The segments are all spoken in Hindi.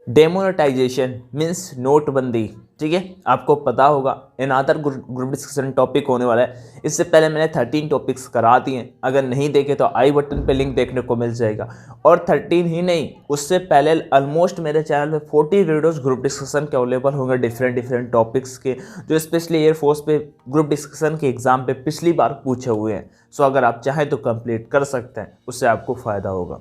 डेमोनेटाइजेशन मीन्स नोटबंदी। ठीक है, आपको पता होगा अनदर ग्रुप डिस्कशन टॉपिक होने वाला है। इससे पहले मैंने 13 टॉपिक्स करा दिए हैं, अगर नहीं देखे तो आई बटन पे लिंक देखने को मिल जाएगा। और 13 ही नहीं, उससे पहले ऑलमोस्ट मेरे चैनल पे 40 वीडियोस ग्रुप डिस्कशन के अवेलेबल होंगे डिफरेंट टॉपिक्स के, जो स्पेशली एयरफोर्स पे ग्रुप डिस्कशन के एग्जाम पे पिछली बार पूछे हुए हैं। सो अगर आप चाहें तो कंप्लीट कर सकते हैं, उससे आपको फ़ायदा होगा।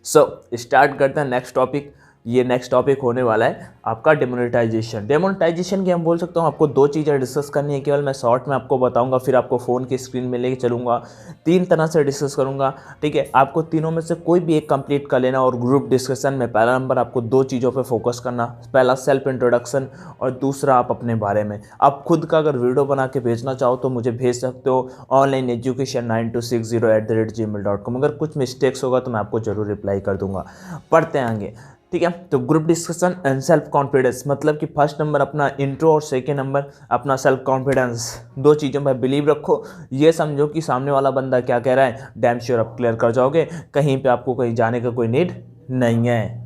सो स्टार्ट करते हैं नेक्स्ट टॉपिक। ये नेक्स्ट टॉपिक होने वाला है आपका डेमोनेटाइजेशन। डेमोनेटाइजेशन की हम बोल सकता हूँ आपको दो चीज़ें डिस्कस करनी है, केवल मैं शॉर्ट में आपको बताऊंगा, फिर आपको फ़ोन की स्क्रीन में लेके चलूँगा, 3 तरह से डिस्कस करूँगा। ठीक है, आपको तीनों में से कोई भी एक कंप्लीट कर लेना। और ग्रुप डिस्कशन में पहला नंबर आपको 2 चीज़ों पर फोकस करना, पहला सेल्फ इंट्रोडक्शन और दूसरा आप अपने बारे में। आप खुद का अगर वीडियो बना के भेजना चाहो तो मुझे भेज सकते हो ऑनलाइन एजुकेशन 9260@gmail.com। अगर कुछ मिस्टेक्स होगा तो मैं आपको ज़रूर रिप्लाई कर दूंगा। पढ़ते हैं आगे। ठीक है, तो group discussion and self confidence, मतलब कि फर्स्ट नंबर अपना इंट्रो और सेकेंड नंबर अपना सेल्फ कॉन्फिडेंस। 2 चीज़ों में बिलीव रखो। ये समझो कि सामने वाला बंदा क्या कह रहा है, डैम श्योर आप क्लियर कर जाओगे, कहीं पे आपको कहीं जाने का कोई नीड नहीं है।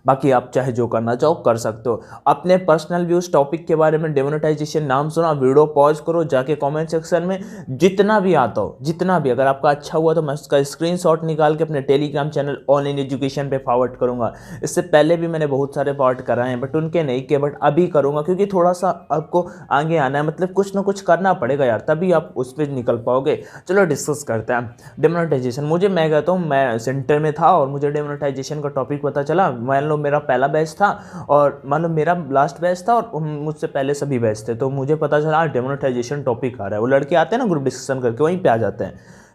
बाकी आप चाहे जो करना चाहो कर सकते हो। अपने पर्सनल व्यूज टॉपिक के बारे में, डेमोनेटाइजेशन नाम सुना, वीडियो पॉज करो, जाके कमेंट सेक्शन में जितना भी आता हो, जितना भी, अगर आपका अच्छा हुआ तो मैं उसका स्क्रीनशॉट निकाल के अपने टेलीग्राम चैनल ऑनलाइन एजुकेशन पे फॉरवर्ड करूंगा। इससे पहले भी मैंने बहुत सारे पार्ट कराए हैं, बट उनके नहीं किए, बट अभी करूंगा क्योंकि थोड़ा सा आपको आगे आना है। मतलब कुछ ना कुछ करना पड़ेगा यार, तभी आप उस पर निकल पाओगे। चलो डिस्कस करते हैं डेमोनेटाइजेशन। मैं कहता हूँ मैं सेंटर में था और मुझे डेमोनेटाइजेशन का टॉपिक पता चला। मान लो मेरा पहला बैच था और मान लो मेरा लास्ट बैच था और मुझसे पहले सभी बैच थे, तो मुझे पता चला डेमोनेटाइजेशन टॉपिक आ रहा है। वो लड़के आते हैं ना ग्रुप डिस्कशन करके, वहीं पे आ जाते हैं,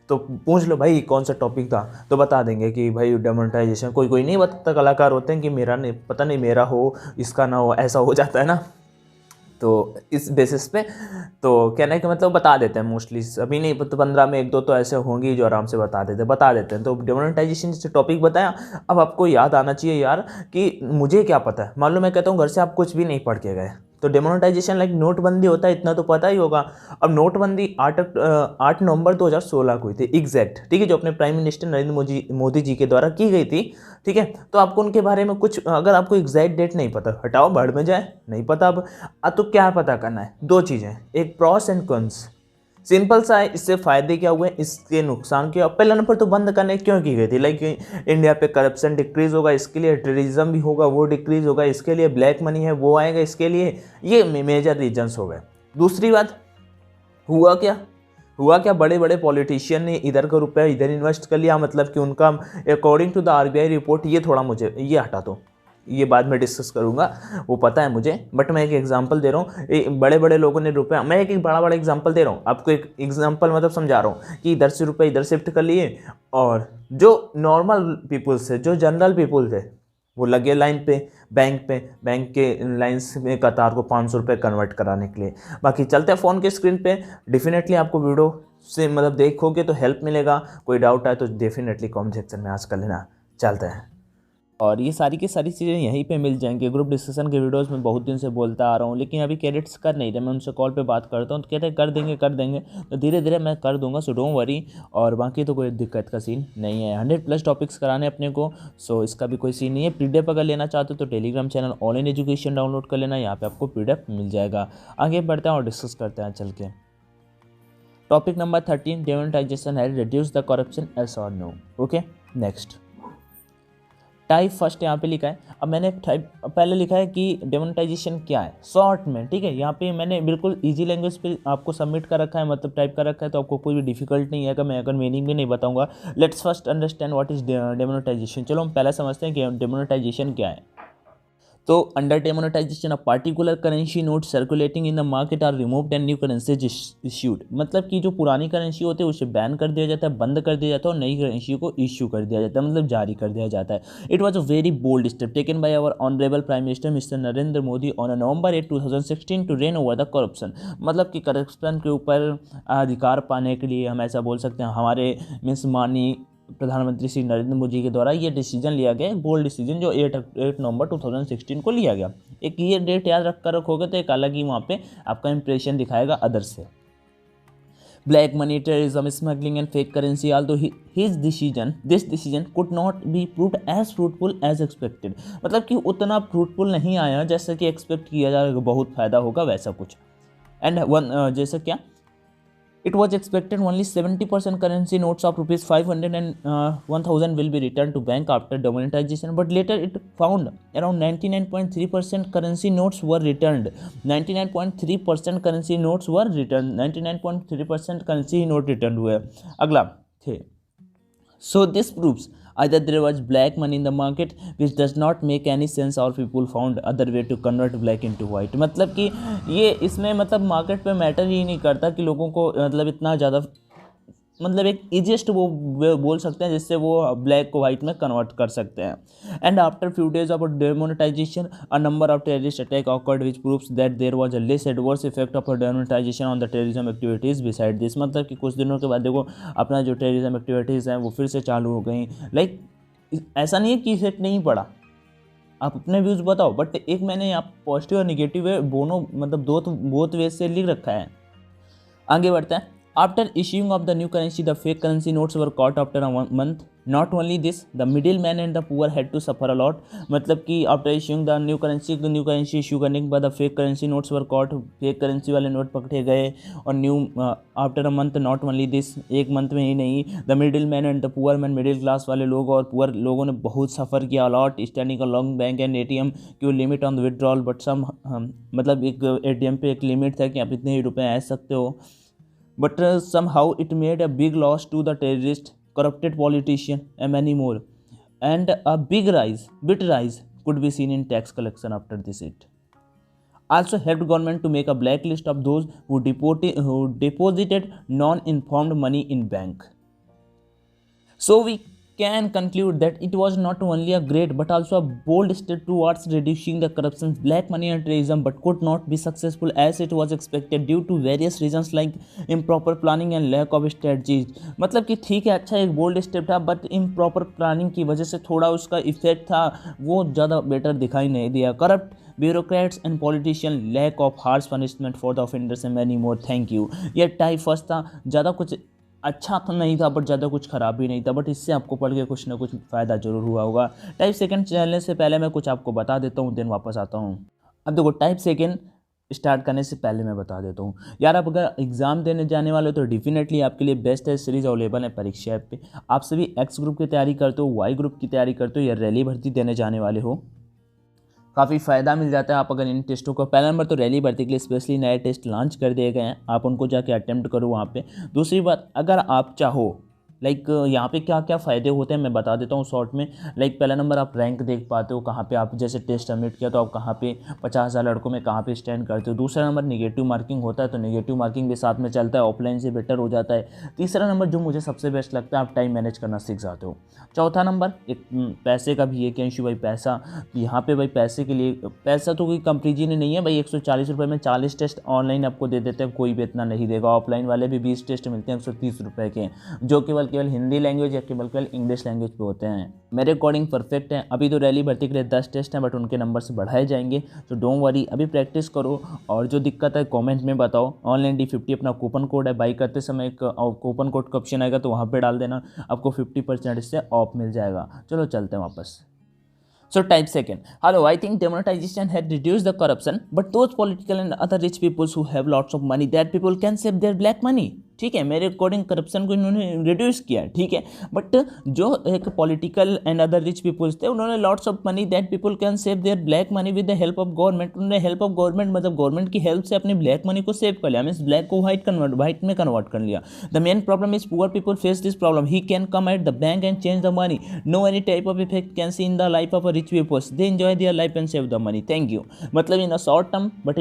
तो पूछ लो भाई कौन सा टॉपिक था, तो बता देंगे कि भाई डेमोनेटाइजेशन। कोई कोई नहीं बताता, कलाकार होते हैं कि मेरा नहीं पता, नहीं मेरा हो इसका ना हो, ऐसा हो जाता है ना। तो इस बेसिस पे तो कहने का मतलब बता देते हैं मोस्टली, अभी नहीं तो 15 में 1-2 तो ऐसे होंगे जो आराम से बता देते हैं। तो डेमोनेटाइजेशन से टॉपिक बताया। अब आपको याद आना चाहिए यार कि मुझे क्या पता है। मान लो मैं कहता हूँ घर से आप कुछ भी नहीं पढ़ के गए, तो डेमोनेटाइजेशन लाइक नोटबंदी होता है, इतना तो पता ही होगा। अब नोटबंदी 8 नवंबर 2016 को हुई थी एग्जैक्ट। ठीक है, जो अपने प्राइम मिनिस्टर नरेंद्र मोदी जी के द्वारा की गई थी। ठीक है, तो आपको उनके बारे में कुछ, अगर आपको एग्जैक्ट डेट नहीं पता, हटाओ भड़ में जाए, नहीं पता अब तो क्या पता करना है, 2 चीज़ें, एक प्रॉस एंड कॉन्स। सिंपल सा है, इससे फायदे क्या हुए, इसके नुकसान क्या। पहला नंबर तो बंद करने क्यों की गई थी, लाइक इंडिया पे करप्शन डिक्रीज होगा, इसके लिए टेररिज्म भी होगा, वो डिक्रीज होगा, इसके लिए ब्लैक मनी है वो आएगा, इसके लिए ये मेजर रीजंस हो गए। दूसरी बात, हुआ क्या, बड़े बड़े पॉलिटिशियन ने इधर का रुपया इधर इन्वेस्ट कर लिया, मतलब कि उनका according to the RBI report, ये थोड़ा मुझे ये हटा दो, ये बाद में डिस्कस करूंगा, वो पता है मुझे, बट मैं एक एग्जांपल दे रहा हूँ। बड़े बड़े लोगों ने रुपया, मैं एक बड़ा एग्जांपल दे रहा हूँ आपको, एक एग्जांपल मतलब समझा रहा हूँ कि इधर से रुपये इधर शिफ्ट कर लिए, और जो नॉर्मल पीपुल्स थे, जो जनरल पीपुल थे, वो लगे लाइन पे, बैंक के लाइन्स में कतार को 500 रुपये कन्वर्ट कराने के लिए। बाकी चलते हैं फ़ोन के स्क्रीन पे। डेफिनेटली आपको वीडियो से मतलब देखोगे तो हेल्प मिलेगा, कोई डाउट आए तो डेफिनेटली कमेंट सेक्शन में आस्क कर लेना। चलते हैं, और ये सारी की सारी चीज़ें यहीं पे मिल जाएंगी। ग्रुप डिस्कशन के वीडियोस में बहुत दिन से बोलता आ रहा हूँ, लेकिन अभी कैडेट्स कर नहीं रहे। मैं उनसे कॉल पे बात करता हूँ तो कहते हैं कर देंगे, तो धीरे धीरे मैं कर दूंगा, सो डोंट वरी। और बाकी तो कोई दिक्कत का सीन नहीं है, 100+ टॉपिक्स कराने अपने को, सो इसका भी कोई सीन नहीं है। PDF अगर लेना चाहते हो तो Telegram channel online education download कर लेना, यहाँ पर आपको PDF मिल जाएगा। आगे बढ़ते हैं और डिस्कस करते हैं चल के। टॉपिक नंबर 13, डेमोनेटाइजेशन है रिड्यूस द करप्शन, एस और no. Okay, next type first यहाँ पे लिखा है। अब मैंने टाइप पहले लिखा है कि डेमोनेटाइजेशन क्या है शॉर्ट में। ठीक है, यहाँ पे मैंने बिल्कुल इजी लैंग्वेज पे आपको सबमिट कर रखा है, मतलब टाइप कर रखा है, तो आपको कोई भी डिफिकल्ट नहीं है। मैं अगर मीनिंग भी नहीं बताऊंगा। Let's first understand what is demonetisation. चलो हम पहले समझते हैं कि डेमोनेटाइजेशन क्या है। तो under demonetisation of particular currency note circulating in the market are removed and new currencies issued, मतलब कि जो पुरानी करेंसी होती है उसे बैन कर दिया जाता है, बंद कर दिया जाता है, और नई करेंसी को इश्यू कर दिया जाता है, मतलब जारी कर दिया जाता है। It was a very bold step taken by our honourable prime minister mister Narendra Modi on November 8, 2016 to rein over the corruption, मतलब कि करप्शन के ऊपर अधिकार पाने के लिए हम ऐसा बोल सकते हैं, हमारे मीन्स माननीय प्रधानमंत्री श्री नरेंद्र मोदी के द्वारा ये डिसीजन लिया गया, बोल्ड डिसीजन, जो 8 नवंबर 2016 को लिया गया। एक ये डेट याद रख कर रखोगे तो एक अलग ही वहाँ पे आपका इंप्रेशन दिखाएगा अदर से। black money, terrorism, smuggling and fake currency. Although this decision could not be proved as fruitful as expected. मतलब कि उतना फ्रूटफुल नहीं आया जैसा कि एक्सपेक्ट किया जा रहा है बहुत फ़ायदा होगा वैसा कुछ. एंड जैसा क्या it was expected only 70% currency notes of rupees 500 and 1000 will be returned to bank after demonetization, but later it found around 99.3% currency notes were returned. 99.3% currency notes were returned. 99.3% currency note returned हुए. अगला थे. So this proves either there was black money in the market, which does not make any sense, or people found other way to convert black into white. मतलब कि ये इसमें मतलब मार्केट पे मैटर ही नहीं करता कि लोगों को मतलब इतना ज़्यादा मतलब एक ईजिएस्ट वो बोल सकते हैं जिससे वो ब्लैक को वाइट में कन्वर्ट कर सकते हैं. And after few days of demonetisation a number of terrorist attack occurred which proves that there was a less adverse effect of demonetisation on the terrorism activities beside this. मतलब कि कुछ दिनों के बाद देखो अपना जो टेररिज्म एक्टिविटीज़ हैं वो फिर से चालू हो गई. लाइक ऐसा नहीं है कि इफेक्ट नहीं पड़ा, आप अपने व्यूज़ बताओ, बट एक मैंने यहाँ पॉजिटिव और निगेटिव वे दोनों मतलब बोथ वे से लिख रखा है. आगे बढ़ते हैं. After issuing of the new currency, the fake currency notes were caught after a month. Not only this, the middlemen and the poor had to suffer a lot. मतलब कि after issuing the new currency issue करने के बाद the fake currency notes were caught. fake currency वाले नोट पकड़े गए और after a month, not only this, एक मंथ में ही नहीं, the middlemen and the poor men, middle class वाले लोग और पुअर लोगों ने बहुत सफ़र किया. A lot standing a long bank and ATM की limit on the withdrawal, but some मतलब एक ATM पे एक लिमिट था कि आप इतने ही रुपए ऐड सकते हो. But somehow it made a big loss to the terrorist, corrupted politician, and many more. And a bit rise could be seen in tax collection after this. It also helped government to make a blacklist of those who deposited non-informed money in bank. So we can conclude that it was not only a great but also a bold step towards reducing the corruption, black money and terrorism, but could not be successful as it was expected due to various reasons like improper planning and lack of strategies. मतलब कि ठीक है, अच्छा एक बोल्ड स्टेप था, बट इम्प्रॉपर प्लानिंग की वजह से थोड़ा उसका इफेक्ट था वो ज़्यादा बेटर दिखाई नहीं दिया. Corrupt bureaucrats and politician, lack of harsh punishment for the offenders and many more. Thank you. ये टाइप फर्स्ट था, ज़्यादा कुछ अच्छा तो नहीं था बट ज़्यादा कुछ ख़राब भी नहीं था, बट इससे आपको पढ़ के कुछ ना कुछ फ़ायदा जरूर हुआ होगा. टाइप सेकंड चलने से पहले मैं कुछ आपको बता देता हूँ, देन वापस आता हूँ. अब देखो, टाइप सेकंड स्टार्ट करने से पहले मैं बता देता हूँ यार, आप अगर एग्ज़ाम देने जाने वाले हो तो डेफिनेटली आपके लिए बेस्ट है सीरीज़ अवेलेबल है परीक्षा ऐप पे. आप सभी एक्स ग्रुप की तैयारी करते हो, वाई ग्रुप की तैयारी करते हो या रैली भर्ती देने जाने वाले हो, काफ़ी फ़ायदा मिल जाता है आप अगर इन टेस्टों को. पहला नंबर तो रैली भर्ती के लिए स्पेशली नए टेस्ट लॉन्च कर दिए गए हैं, आप उनको जाके अटेम्प्ट करो वहाँ पे. दूसरी बात, अगर आप चाहो लाइक यहाँ पे क्या क्या फ़ायदे होते हैं मैं बता देता हूँ शॉर्ट में. लाइक पहला नंबर, आप रैंक देख पाते हो कहाँ पे आप जैसे टेस्ट सबमिट किया तो आप कहाँ पे 50,000 लड़कों में कहाँ पे स्टैंड करते हो. दूसरा नंबर, निगेटिव मार्किंग होता है तो निगेटिव मार्किंग भी साथ में चलता है, ऑफलाइन से बेटर हो जाता है. तीसरा नंबर जो मुझे सबसे बेस्ट लगता है, आप टाइम मैनेज करना सीख जाते हो. चौथा नंबर, एक पैसे का भी है कि अंशु भाई पैसा, यहाँ पे भाई पैसे के लिए पैसा तो कोई कंपेरिजन नहीं है भाई. 140 रुपये में 40 टेस्ट ऑनलाइन आपको दे देते हैं, कोई भी इतना नहीं देगा. ऑफलाइन वाले भी 20 टेस्ट मिलते हैं 130 रुपये के, जो केवल हिंदी लैंग्वेज या केवल इंग्लिश लैंग्वेज पे होते हैं. मेरे अकॉर्डिंग परफेक्ट है. अभी तो रैली भर्ती के लिए 10 टेस्ट हैं बट उनके नंबर से बढ़ाए जाएंगे, तो डोंट वरी, अभी प्रैक्टिस करो. और जो दिक्कत है कमेंट में बताओ. ऑनलाइन D50 अपना कूपन कोड है, बाई करते समय एक कूपन कोड का ऑप्शन आएगा तो वहाँ पे डाल देना, आपको 50% इससे ऑफ मिल जाएगा. चलो चलते हैं वापस. So type second. Hello, I think demonetization had reduced the corruption, but those political and other rich people who have lots of money, that people can save their black money. ठीक है, मेरे अकॉर्डिंग करप्शन को इन्होंने रिड्यूस किया, ठीक है, बट जो एक political and other rich peoples थे उन्होंने lots of money that people can save their black money with the help of government. उन्होंने हेल्प ऑफ गवर्नमेंट मतलब गवर्नमेंट की हेल्प से अपनी ब्लैक मनी को सेव कर लिया, मीन्स ब्लैक को वाइट में कन्वर्ट कर लिया. The main problem is poor people face this problem. He can come at the bank and change the money. No any type of effect can see in the life of a rich peoples. They enjoy their life and save the money. Thank you. मतलब in a short term but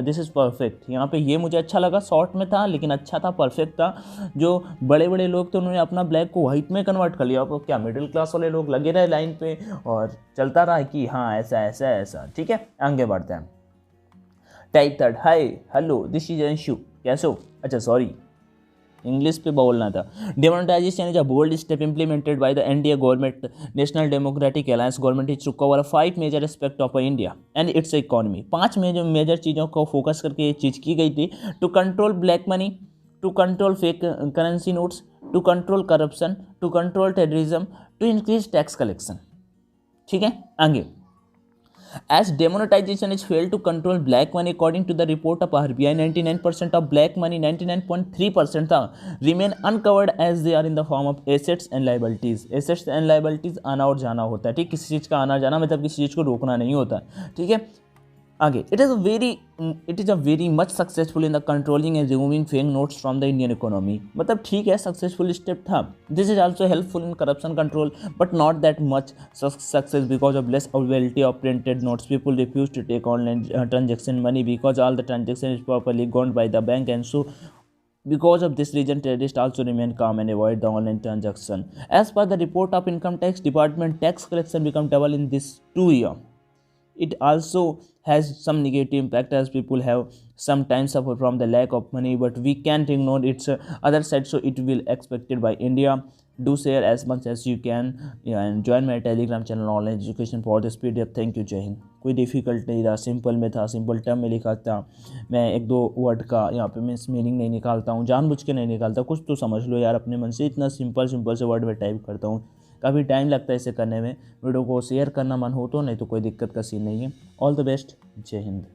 this is perfect. यहाँ पे ये मुझे अच्छा लगा, शॉर्ट में था लेकिन अच्छा था, परफेक्ट था. जो बड़े बड़े लोग थे उन्होंने अपना ब्लैक को वाइट में कन्वर्ट कर लिया. अब क्या मिडिल क्लास वाले लोग लगे रहे लाइन पे और चलता रहा कि हाँ ऐसा ऐसा ऐसा. ठीक है, आगे बढ़ते हैं. Type third. Hi hello, this is Anshu. कैसे हो? अच्छा सॉरी, इंग्लिश पे बोलना था. Demonetization is a bold step implemented by the NDA government, National Democratic Alliance government, is to cover 5 major aspects of India and its economy. 5 major चीज़ों को फोकस करके ये चीज़ की गई थी. To control black money, to control fake currency notes, to control corruption, to control terrorism, to increase tax collection. ठीक है, आगे as demonetization is failed to control black money according to the report of RBI, 99% of black money, 99.3% remain uncovered as they are in the form of assets and liabilities। assets and liabilities आना और जाना होता है, ठीक, किसी चीज़ का आना जाना मतलब किसी चीज़ को रोकना नहीं होता, ठीक है। आगे it is a very much successful in the controlling and removing fake notes from the Indian economy। मतलब ठीक है, सक्सेसफुल स्टेप था। This is also helpful in corruption control but not that much success because of less availability of printed notes। People refuse to take online transaction money because all the transaction is properly gone by the bank, and so because of this reason terrorists also remain calm and avoid the online transaction। As per the report of Income Tax Department, tax collection become double in this 2 years। It also has some negative impact as people have sometimes suffer from the lack of money, but we can't ignore its other side, so it will expected by India। Do share as much as you can, yeah, and join my telegram channel online education for this PDF। Thank you, जय हिंद। कोई डिफ़िकल्ट नहीं था, सिंपल में था, सिंपल टर्म में लिखा था। मैं एक दो वर्ड का यहाँ पे मीन्स मीनिंग नहीं निकालता हूँ, जानबूझ के नहीं निकालता, कुछ तो समझ लो यार अपने मन से, इतना सिंपल से वर्ड में टाइप करता हूँ। काफ़ी टाइम लगता है इसे करने में, वीडियो को शेयर करना मन हो तो, नहीं तो कोई दिक्कत का सीन नहीं है। ऑल द बेस्ट, जय हिंद।